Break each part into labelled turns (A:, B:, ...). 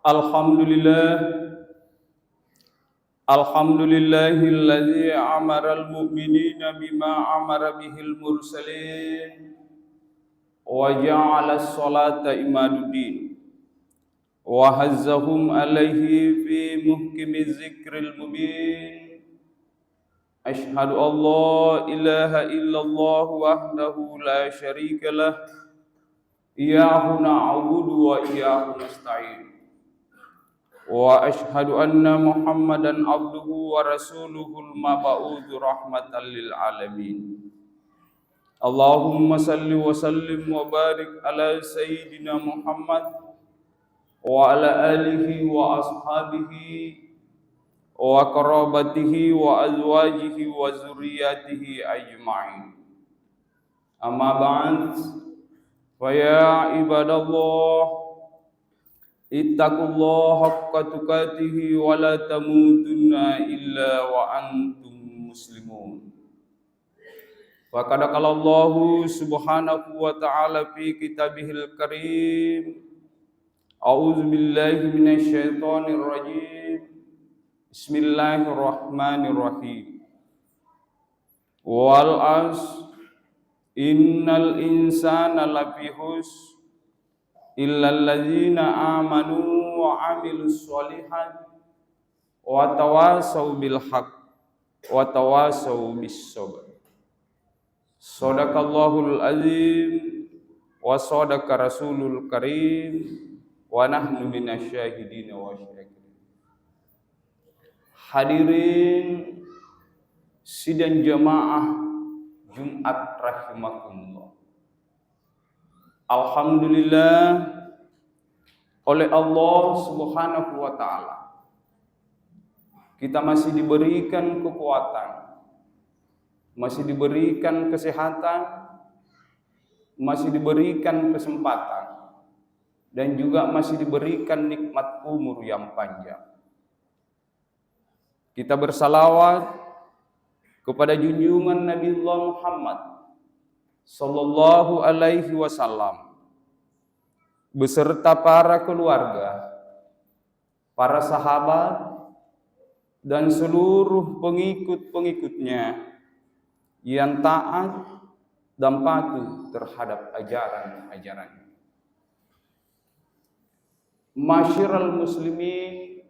A: Alhamdulillahilladzi amaral mu'minina bima amara bihil mursalin wa ja'ala as-salata imaduddin wa hazzahum alaihi fi muhkimiz zikril mubin. Ashhadu an la ilaha illallah wahdahu la syarika lah, iyyahu na'budu wa iyyahu nasta'in. Wa ashhadu anna Muhammadan abduhu wa rasuluhul mab'utsu rahmatan lil alamin. Allahumma salli wa sallim wa barik ala sayyidina Muhammad wa ala alihi wa ashabihi wa qarabatihi wa azwajihi wa zurriyyatihi ajma'in. Amma ba'd, fa ya ibadallah, ittaqullaha haqqa tuqatih wa la tamutunna illa wa antum muslimun. Wa qad qala Allahu subhanahu wa ta'ala fi kitabihil karim, a'udzu billahi minasy syaithanir rajim. Bismillahirrahmanirrahim. Wal 'asr innal insana lafi khusr illal ladzina amanu wa 'amilus sholihat wa tawassaw bil haqq wa tawassaw bis sabr. Shadaqallahul azim wa shadaqa rasulul karim wa nahnu minasyahidin wa syakirin. Hadirin sidang jamaah Jumat rahimakumullah. Alhamdulillah, oleh Allah subhanahu wa ta'ala kita masih diberikan kekuatan, masih diberikan kesehatan, masih diberikan kesempatan, dan juga masih diberikan nikmat umur yang panjang. Kita bersalawat kepada junjungan Nabiullah Muhammad sallallahu alaihi wasallam beserta para keluarga, para sahabat, dan seluruh pengikut-pengikutnya yang taat dan patuh terhadap ajaran-ajarannya. Masyiral muslimin,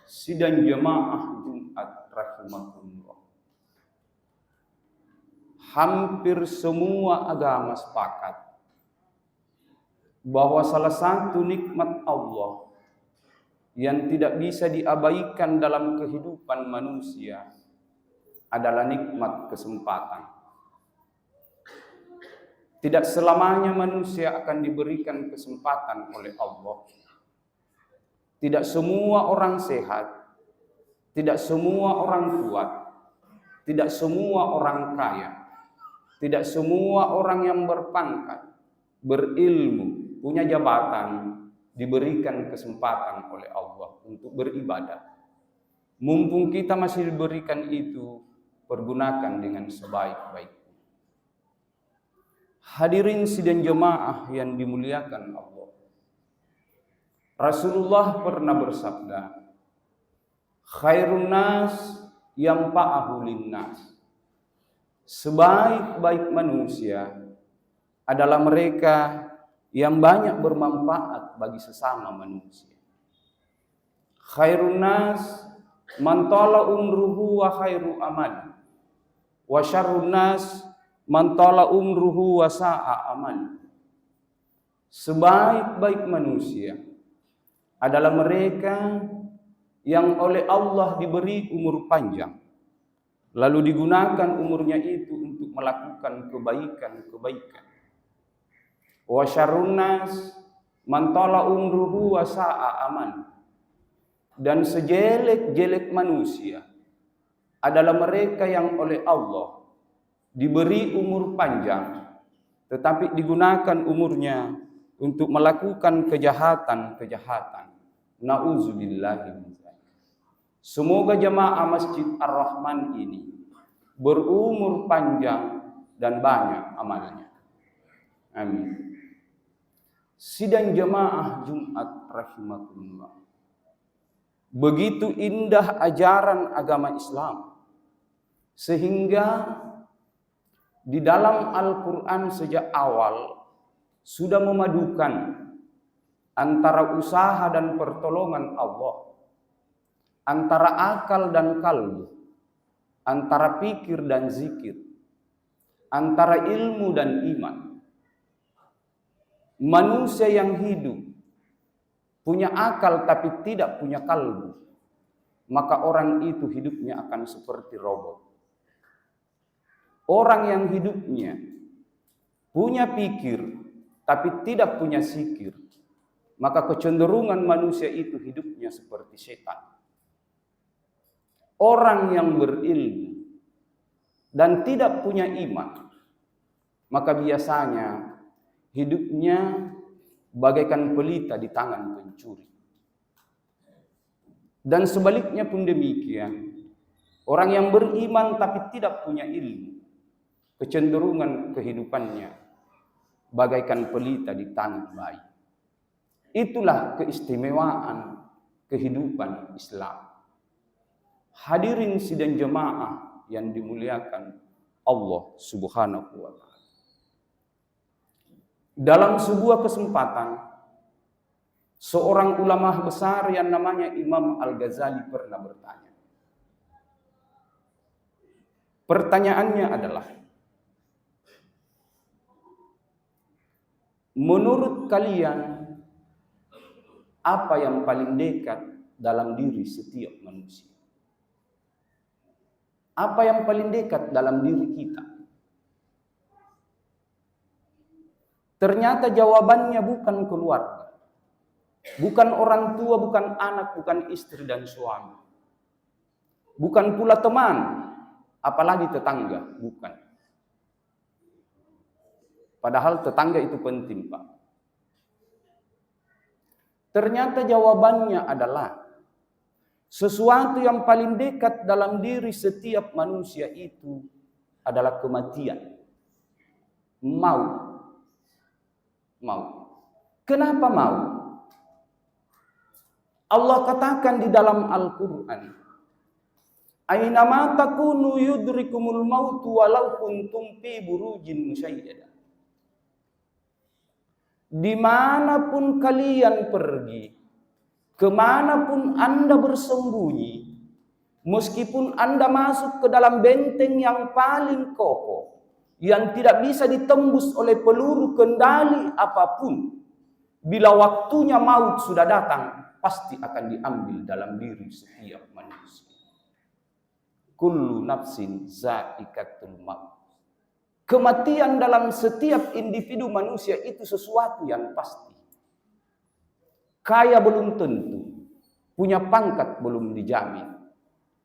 A: sidang jamaah Jumat rahimakumullah. Hampir semua agama sepakat bahwa salah satu nikmat Allah yang tidak bisa diabaikan dalam kehidupan manusia adalah nikmat kesempatan. Tidak selamanya manusia akan diberikan kesempatan oleh Allah. Tidak semua orang sehat, tidak semua orang kuat, tidak semua orang kaya, tidak semua orang yang berpangkat, berilmu, punya jabatan, diberikan kesempatan oleh Allah untuk beribadah. Mumpung kita masih diberikan itu, pergunakan dengan sebaik-baiknya. Hadirin sidang jemaah yang dimuliakan Allah. Rasulullah pernah bersabda, khairun nas yanfa'uhu linnas. Sebaik-baik manusia adalah mereka yang banyak bermanfaat bagi sesama manusia. Khairun nas man tala umruhu wa khairu amal. Wa syarrun nas man tala umruhu wa sa'a amal. Sebaik-baik manusia adalah mereka yang oleh Allah diberi umur panjang, lalu digunakan umurnya itu untuk melakukan kebaikan-kebaikan. Wa syarrun nas man tala umruhu wa sa'a amal. Dan sejelek-jelek manusia adalah mereka yang oleh Allah diberi umur panjang, tetapi digunakan umurnya untuk melakukan kejahatan-kejahatan. Na'udzubillahi min dzalik. Semoga jemaah Masjid Ar-Rahman ini berumur panjang dan banyak amalnya. Amin. Sidang jemaah Jumat rahimakumullah. Begitu indah ajaran agama Islam, sehingga di dalam Al-Quran sejak awal sudah memadukan antara usaha dan pertolongan Allah, antara akal dan kalbu, antara pikir dan zikir, antara ilmu dan iman. Manusia yang hidup punya akal tapi tidak punya kalbu, maka orang itu hidupnya akan seperti robot. Orang yang hidupnya punya pikir tapi tidak punya zikir, maka kecenderungan manusia itu hidupnya seperti setan. Orang yang berilmu dan tidak punya iman, maka biasanya hidupnya bagaikan pelita di tangan pencuri. Dan sebaliknya pun demikian. Orang yang beriman tapi tidak punya ilmu, kecenderungan kehidupannya bagaikan pelita di tangan bayi. Itulah keistimewaan kehidupan Islam. Hadirin sidang jemaah yang dimuliakan Allah Subhanahu wa ta'ala. Dalam sebuah kesempatan, seorang ulama besar yang namanya Imam Al-Ghazali pernah bertanya. Pertanyaannya adalah, menurut kalian apa yang paling dekat dalam diri setiap manusia? Apa yang paling dekat dalam diri kita? Ternyata jawabannya bukan keluarga, bukan orang tua, bukan anak, bukan istri dan suami, bukan pula teman, apalagi tetangga, bukan. Padahal tetangga itu penting, Pak. Ternyata jawabannya adalah sesuatu yang paling dekat dalam diri setiap manusia itu adalah kematian. Maut. Kenapa maut? Allah katakan di dalam Al-Quran, Ainama takunu yudrikumul mautu walau kuntum fi burujin musyayyadah. Dimanapun kalian pergi, Kemanapun Anda bersembunyi, meskipun Anda masuk ke dalam benteng yang paling kokoh, yang tidak bisa ditembus oleh peluru kendali apapun, bila waktunya maut sudah datang, pasti akan diambil dalam diri setiap manusia. Kullu nafsin za'iqatul maut. Kematian dalam setiap individu manusia itu sesuatu yang pasti. Kaya belum tentu, punya pangkat belum dijamin,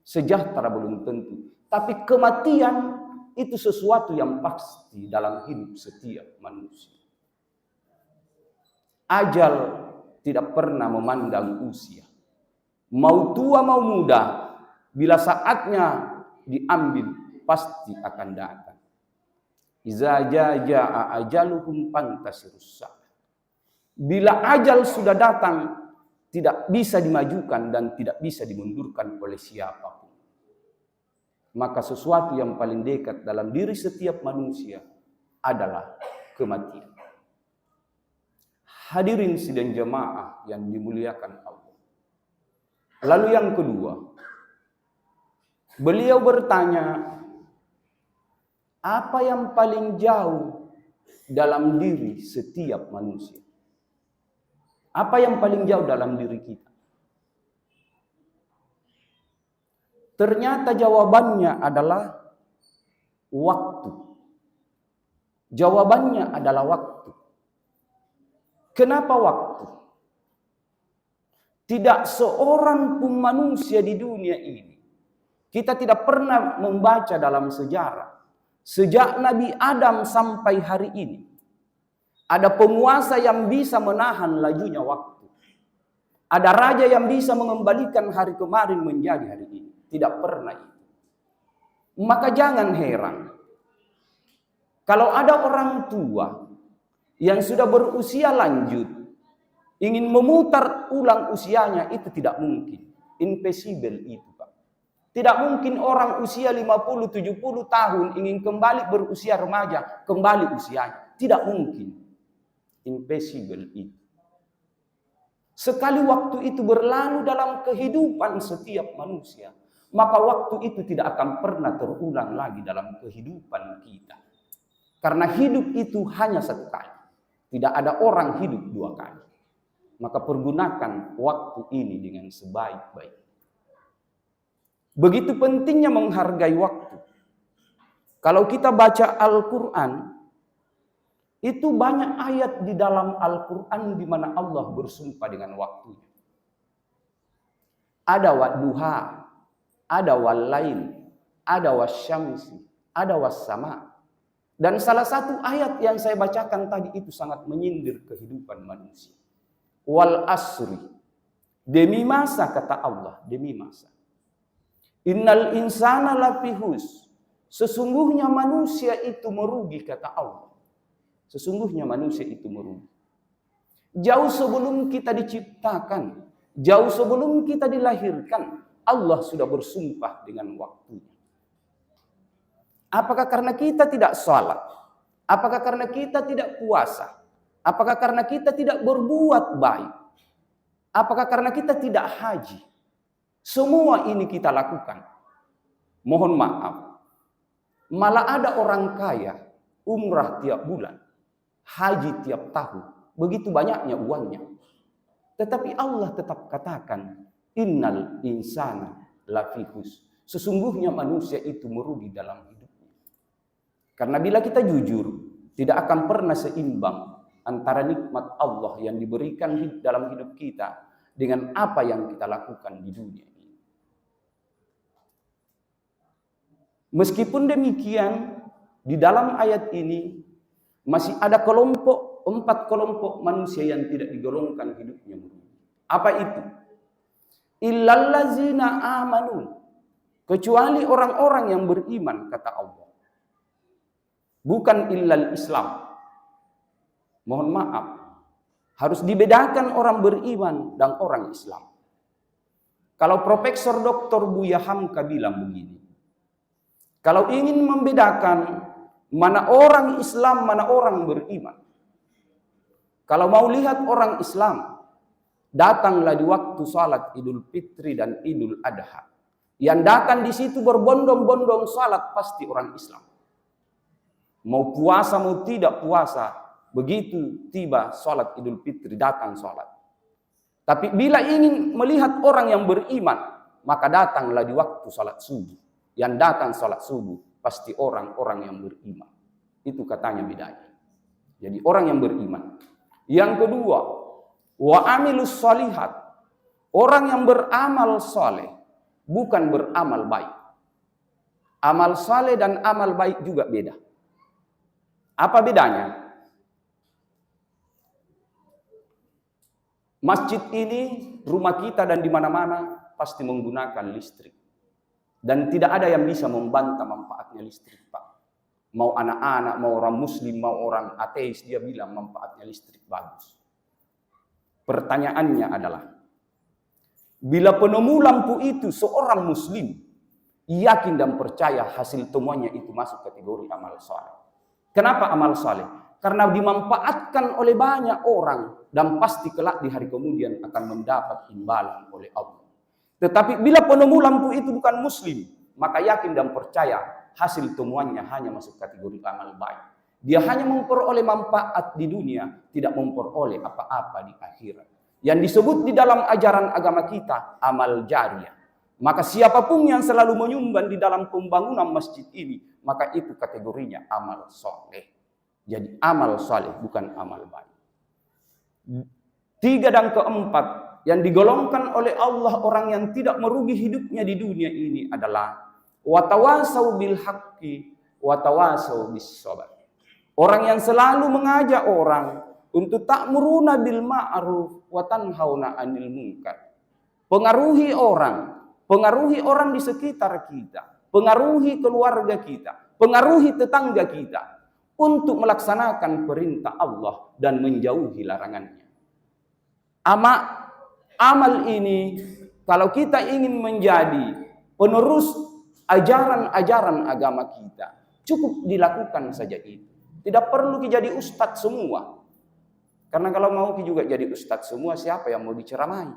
A: sejahtera belum tentu. Tapi kematian itu sesuatu yang pasti dalam hidup setiap manusia. Ajal tidak pernah memandang usia. Mau tua mau muda, bila saatnya diambil pasti akan datang. Iza jaa ajaluhum fantasirus sa'a. Bila ajal sudah datang, tidak bisa dimajukan dan tidak bisa dimundurkan oleh siapapun. Maka sesuatu yang paling dekat dalam diri setiap manusia adalah kematian. Hadirin sidang jemaah yang dimuliakan Allah. Lalu yang kedua, beliau bertanya, apa yang paling jauh dalam diri setiap manusia? Apa yang paling jauh dalam diri kita? Ternyata jawabannya adalah waktu. Jawabannya adalah waktu. Kenapa waktu? Tidak seorang pun manusia di dunia ini, kita tidak pernah membaca dalam sejarah, sejak Nabi Adam sampai hari ini, ada penguasa yang bisa menahan lajunya waktu. Ada raja yang bisa mengembalikan hari kemarin menjadi hari ini. Tidak pernah itu. Maka jangan heran kalau ada orang tua yang sudah berusia lanjut ingin memutar ulang usianya, itu tidak mungkin. Impossible itu, Pak. Tidak mungkin orang usia 50-70 tahun ingin kembali berusia remaja, kembali usianya. Tidak mungkin. Impossible itu. Sekali waktu itu berlalu dalam kehidupan setiap manusia, maka waktu itu tidak akan pernah terulang lagi dalam kehidupan kita. Karena hidup itu hanya satu kali. Tidak ada orang hidup dua kali. Maka pergunakan waktu ini dengan sebaik-baik. Begitu pentingnya menghargai waktu. Kalau kita baca Al-Quran, itu banyak ayat di dalam Al-Quran di mana Allah bersumpah dengan waktunya. Ada wadduha, ada walail, ada wasyamsi, ada wassama. Dan salah satu ayat yang saya bacakan tadi itu sangat menyindir kehidupan manusia. Wal asri, demi masa kata Allah, demi masa. Innal insana lafihus, sesungguhnya manusia itu merugi kata Allah. Sesungguhnya manusia itu merugi. Jauh sebelum kita diciptakan, jauh sebelum kita dilahirkan, Allah sudah bersumpah dengan waktunya. Apakah karena kita tidak salat? Apakah karena kita tidak puasa? Apakah karena kita tidak berbuat baik? Apakah karena kita tidak haji? Semua ini kita lakukan. Mohon maaf. Malah ada orang kaya umrah tiap bulan, haji tiap tahun. Begitu banyaknya uangnya. Tetapi Allah tetap katakan, innal insana lafihus. Sesungguhnya manusia itu merugi dalam hidupnya. Karena bila kita jujur, tidak akan pernah seimbang antara nikmat Allah yang diberikan dalam hidup kita dengan apa yang kita lakukan di dunia ini. Meskipun demikian, di dalam ayat ini masih ada empat kelompok manusia yang tidak digolongkan hidupnya merugi. Apa itu? Illallazina amanu, kecuali orang-orang yang beriman kata Allah. Bukan illal Islam. Mohon maaf. Harus dibedakan orang beriman dan orang Islam. Kalau Profesor Dr. Buya Hamka bilang begini. Kalau ingin membedakan mana orang Islam, mana orang beriman. Kalau mau lihat orang Islam, datanglah di waktu salat Idul Fitri dan Idul Adha. Yang datang di situ berbondong-bondong salat pasti orang Islam. Mau puasa mau tidak puasa, begitu tiba salat Idul Fitri datang salat. Tapi bila ingin melihat orang yang beriman, maka datanglah di waktu salat subuh. Yang datang salat subuh pasti orang-orang yang beriman. Itu katanya bedanya. Jadi orang yang beriman. Yang kedua, wa amilus shalihat. Orang yang beramal saleh, bukan beramal baik. Amal saleh dan amal baik juga beda. Apa bedanya? Masjid ini, rumah kita dan di mana-mana pasti menggunakan listrik. Dan tidak ada yang bisa membantah manfaatnya listrik, Pak. Mau anak-anak, mau orang muslim, mau orang ateis, dia bilang manfaatnya listrik bagus. Pertanyaannya adalah, bila penemu lampu itu seorang muslim, yakin dan percaya hasil temuannya itu masuk kategori amal saleh. Kenapa amal saleh? Karena dimanfaatkan oleh banyak orang dan pasti kelak di hari kemudian akan mendapat imbalan oleh Allah. Tetapi bila penemu lampu itu bukan muslim, maka yakin dan percaya hasil temuannya hanya masuk kategori amal baik. Dia hanya memperoleh manfaat di dunia, tidak memperoleh apa-apa di akhirat. Yang disebut di dalam ajaran agama kita, amal jariyah. Maka siapapun yang selalu menyumbang di dalam pembangunan masjid ini, maka itu kategorinya amal soleh. Jadi amal soleh bukan amal baik. 3 dan keempat, yang digolongkan oleh Allah orang yang tidak merugi hidupnya di dunia ini adalah watawasau bil haqqi watawasau bis sabar. Orang yang selalu mengajak orang untuk ta'muruna bil ma'ruf wa tanhauna 'anil munkar. Pengaruhi orang di sekitar kita, pengaruhi keluarga kita, pengaruhi tetangga kita untuk melaksanakan perintah Allah dan menjauhi larangannya. Amal ini, kalau kita ingin menjadi penerus ajaran-ajaran agama kita, cukup dilakukan saja itu. Tidak perlu jadi ustadz semua. Karena kalau mau juga jadi ustadz semua, siapa yang mau diceramai?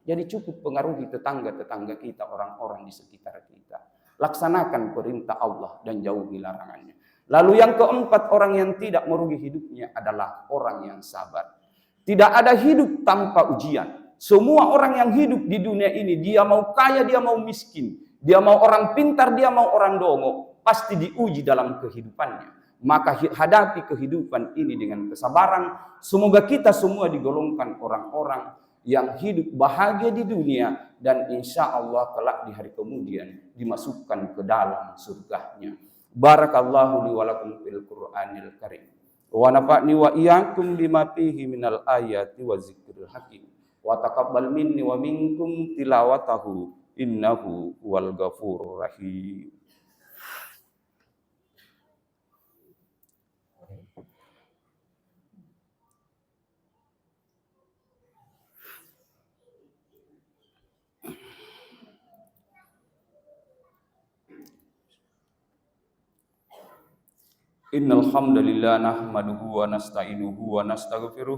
A: Jadi cukup pengaruhi tetangga-tetangga kita, orang-orang di sekitar kita. Laksanakan perintah Allah dan jauhi larangannya. Lalu yang keempat, orang yang tidak merugi hidupnya adalah orang yang sabar. Tidak ada hidup tanpa ujian. Semua orang yang hidup di dunia ini, dia mau kaya, dia mau miskin, dia mau orang pintar, dia mau orang dongo, pasti diuji dalam kehidupannya. Maka hadapi kehidupan ini dengan kesabaran. Semoga kita semua digolongkan orang-orang yang hidup bahagia di dunia dan insya Allah kelak di hari kemudian dimasukkan ke dalam surganya. Barakallahu li wa lakum fil Qur'anil Karim. Wa nafa'ni wa iyyakum bima fihi minal ayati wa zikril hakim. Wa taqabbal minni wa minkum tilawatahu innahu huwal ghafurur rahim. Innal hamdalillah nahmaduhu wa nasta'inuhu wa nastaghfiruh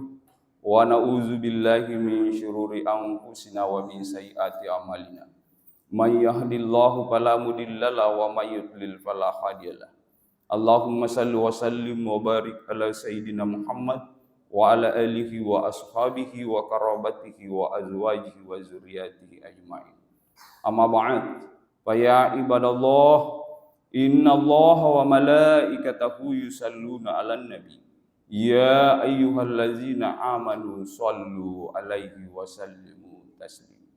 A: wa na'udzu billahi min syururi anfusina wa min sayyiati a'malina. May yahdihillahu fala mudhillalah wa may yudlil fala hadiyalah. Allahumma shalli wa sallim wa barik ala sayyidina Muhammad wa ala alihi wa ashabihi wa qarabatihi wa azwajihi wa zurriyyatihi ajmain. Amma ba'd, fa ya ibadallah, inna Allah wa malaikatahu yusalluna 'alan nabi. Ya ayyuhallazina amanu shallu 'alaihi wa sallimu taslima.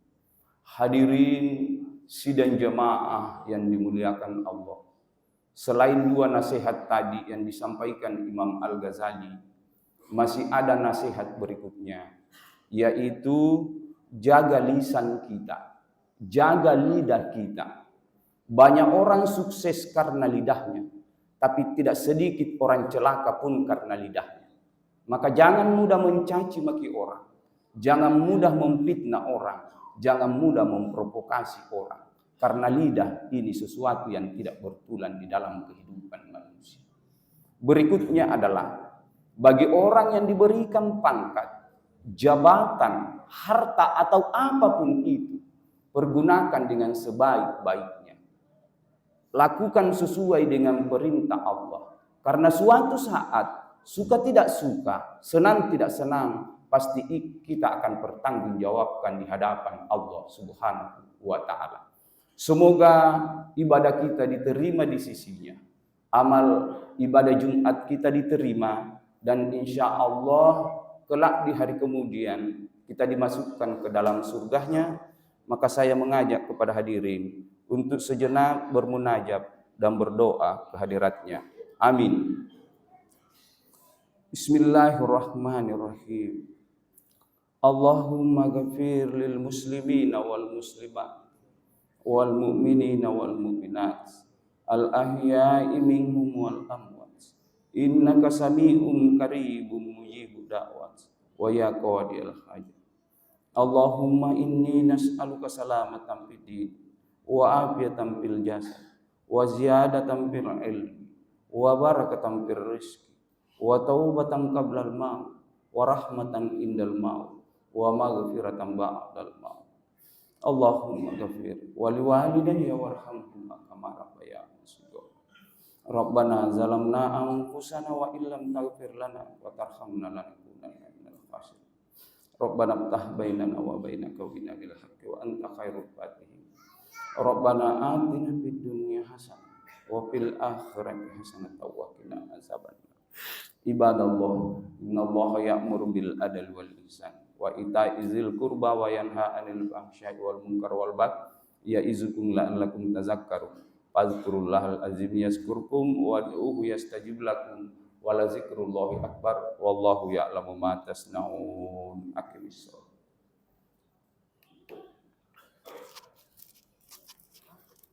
A: Hadirin sidang jamaah yang dimuliakan Allah. Selain 2 nasihat tadi yang disampaikan Imam Al-Ghazali, masih ada nasihat berikutnya, yaitu jaga lisan kita, jaga lidah kita. Banyak orang sukses karena lidahnya, tapi tidak sedikit orang celaka pun karena lidahnya. Maka jangan mudah mencaci maki orang, jangan mudah memfitnah orang, jangan mudah memprovokasi orang. Karena lidah ini sesuatu yang tidak bertulan di dalam kehidupan manusia. Berikutnya adalah bagi orang yang diberikan pangkat, jabatan, harta atau apapun itu, pergunakan dengan sebaik-baiknya. Lakukan sesuai dengan perintah Allah. Karena suatu saat, suka tidak suka, senang tidak senang, pasti kita akan bertanggungjawabkan di hadapan Allah Subhanahu wa Ta'ala. Semoga ibadah kita diterima di sisinya, amal ibadah Jumat kita diterima, dan insya Allah kelak di hari kemudian kita dimasukkan ke dalam surganya. Maka saya mengajak kepada hadirin untuk sejenak bermunajat dan berdoa ke hadiratnya. Amin. Bismillahirrahmanirrahim. Allahumma ghafir lil muslimina wal muslimat wal mu'minina wal mu'minat al ahya'i minhum wal amwat, innaka sami'un qaribun mujibud da'wat wa ya qadiyal hajat. Allahumma inni nas'aluka salamatan fid din wa afiyatan fil jasad wa ziyadatan fil ilmi wa barakatan fil rizqi wa taubatan qablal maut wa rahmatan indal maut wa maghfiratan ba'dal maut. Allahumma ghafir wa liwalidayya warhamhuma kama rabbayani shaghira. Rabbana zalamna anfusana wa illam taghfir lana wa tarhamna lanakunanna minal khasirin. Rabbana iftah bainana wa baina qaumina bil haqqi wa anta khairul fatihin. Rabbana atina fid dunya hasanah wa fil akhirati hasanah wa qina azabannar. Ibadallah, innallaha ya'muru bil adli wal ihsan wa ita'izil qurba wa yanha 'anil fahsya'i wal munkar wal baghi ya'izukum la'allakum tazakkarun. Fadhkurullahal azim yazkurkum wad'uhu yastajib lakum wa la zikrullahi akbar wallahu ya'lamu ma tasna'un. Aqimissalah.